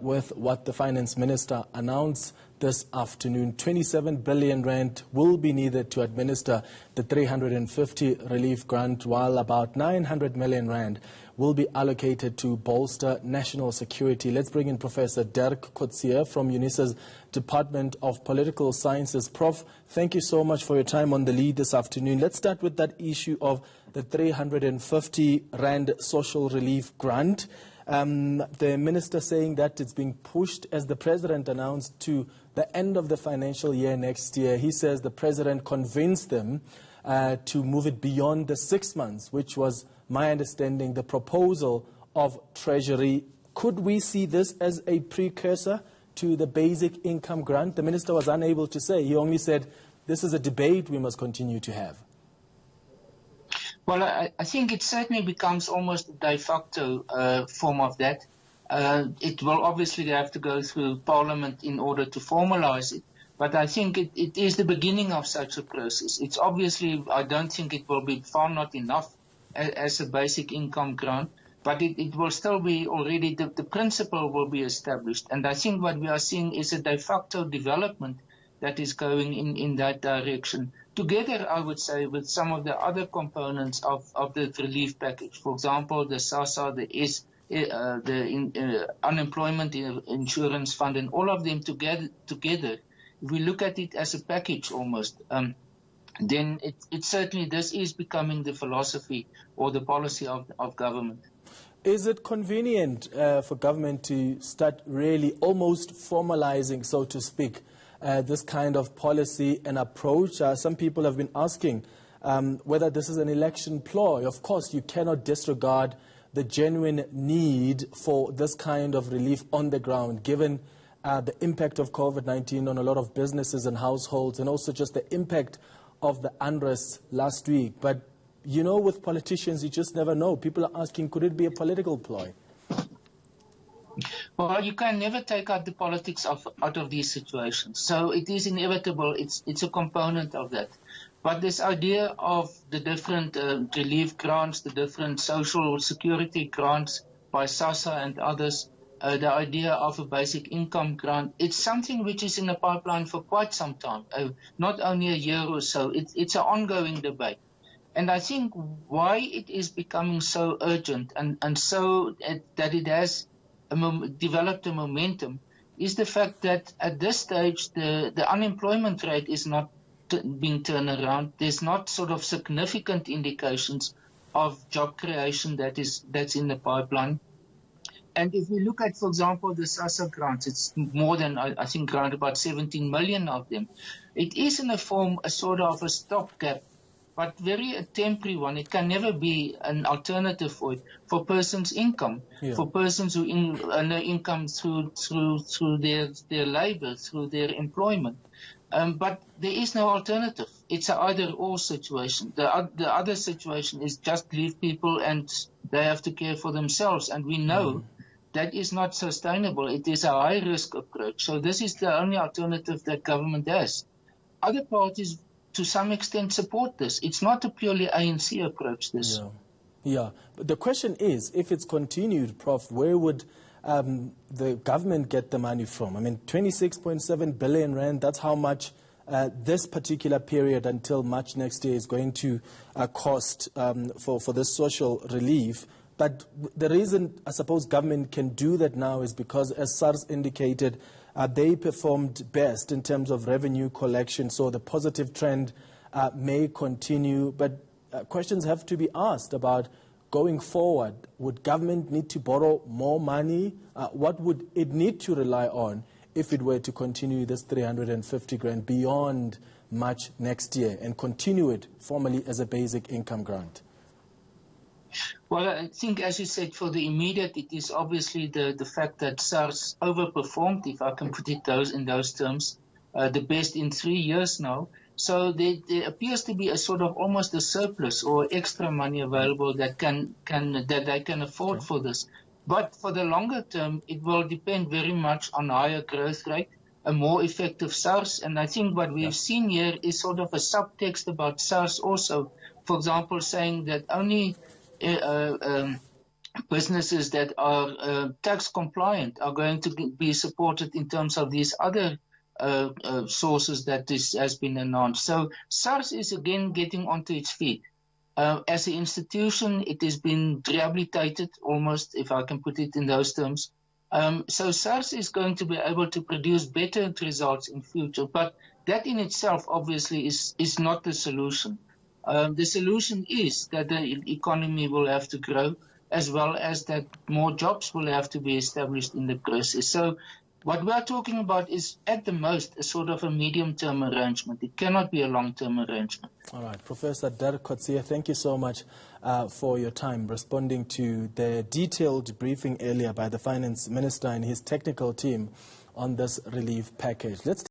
with what the Finance Minister announced this afternoon. 27 billion rand will be needed to administer the 350 relief grant, while about 900 million rand will be allocated to bolster national security. Let's bring in Professor Dirk Kotze from UNISA's Department of Political Sciences. Prof, thank you so much for your time on the lead this afternoon. Let's start with that issue of the 350 rand social relief grant. The minister saying that it's being pushed, as the president announced, to the end of the financial year next year. He says the president convinced them to move it beyond the 6 months, which was, my understanding, the proposal of Treasury. Could we see this as a precursor to the basic income grant? The minister was unable to say. He only said this is a debate we must continue to have. Well, I think it certainly becomes almost a de facto form of that. It will obviously have to go through Parliament in order to formalize it. But I think it is the beginning of such a process. It's obviously, I don't think it will be far not enough as a basic income grant, but it will still be already, the principle will be established. And I think what we are seeing is a de facto development that is going in that direction. Together, I would say, with some of the other components of the relief package. For example, the SASSA, the unemployment insurance fund, and all of them together, if we look at it as a package almost, then it certainly, this is becoming the philosophy or the policy of government. Is it convenient for government to start really almost formalizing, so to speak, this kind of policy and approach? Some people have been asking whether this is an election ploy. Of course, you cannot disregard the genuine need for this kind of relief on the ground, given the impact of COVID-19 on a lot of businesses and households, and also just the impact of the unrest last week. But, you know, with politicians, you just never know. People are asking, could it be a political ploy? Well, you can never take out the politics out of these situations. So it is inevitable. It's a component of that. But this idea of the different relief grants, the different social security grants by SASSA and others, the idea of a basic income grant, it's something which is in the pipeline for quite some time, not only a year or so. It's an ongoing debate. And I think why it is becoming so urgent and so that it has developed a momentum is the fact that at this stage the unemployment rate is not being turned around. There's not sort of significant indications of job creation that's in the pipeline. And if we look at, for example, the SASSA grants, it's more than, I think, around about 17 million of them. It is in a form a sort of a stopgap, but very a temporary one. It can never be an alternative for it, for persons' income, for persons who earn income through their labor, through their employment. But there is no alternative. It's an either-or situation. The other situation is just leave people and they have to care for themselves. And we know that is not sustainable. It is a high-risk approach. So this is the only alternative that government has. Other parties, to some extent, support this. It's not a purely ANC approach, this. Yeah. But the question is, if it's continued, Prof, where would the government get the money from? I mean, 26.7 billion rand, that's how much this particular period until March next year is going to cost for this social relief. But the reason, I suppose, government can do that now is because, as SARS indicated, they performed best in terms of revenue collection, so the positive trend may continue. But questions have to be asked about going forward. Would government need to borrow more money? What would it need to rely on if it were to continue this 350 grand beyond March next year and continue it formally as a basic income grant? Well, I think, as you said, for the immediate, it is obviously the fact that SARS overperformed, if I can put it in those terms, the best in 3 years now. So there appears to be a sort of almost a surplus or extra money available that they can afford for this. But for the longer term, it will depend very much on higher growth rate, a more effective SARS. And I think what we've seen here is sort of a subtext about SARS also. For example, saying that only businesses that are tax compliant are going to be supported in terms of these other sources that this has been announced. So SARS is again getting onto its feet. As an institution, it has been rehabilitated almost, if I can put it in those terms. So SARS is going to be able to produce better results in future, but that in itself obviously is not the solution. The solution is that the economy will have to grow, as well as that more jobs will have to be established in the process. So what we are talking about is at the most a sort of a medium-term arrangement. It cannot be a long-term arrangement. All right. Professor Dirk Kotze, thank you so much for your time responding to the detailed briefing earlier by the Finance Minister and his technical team on this relief package. Let's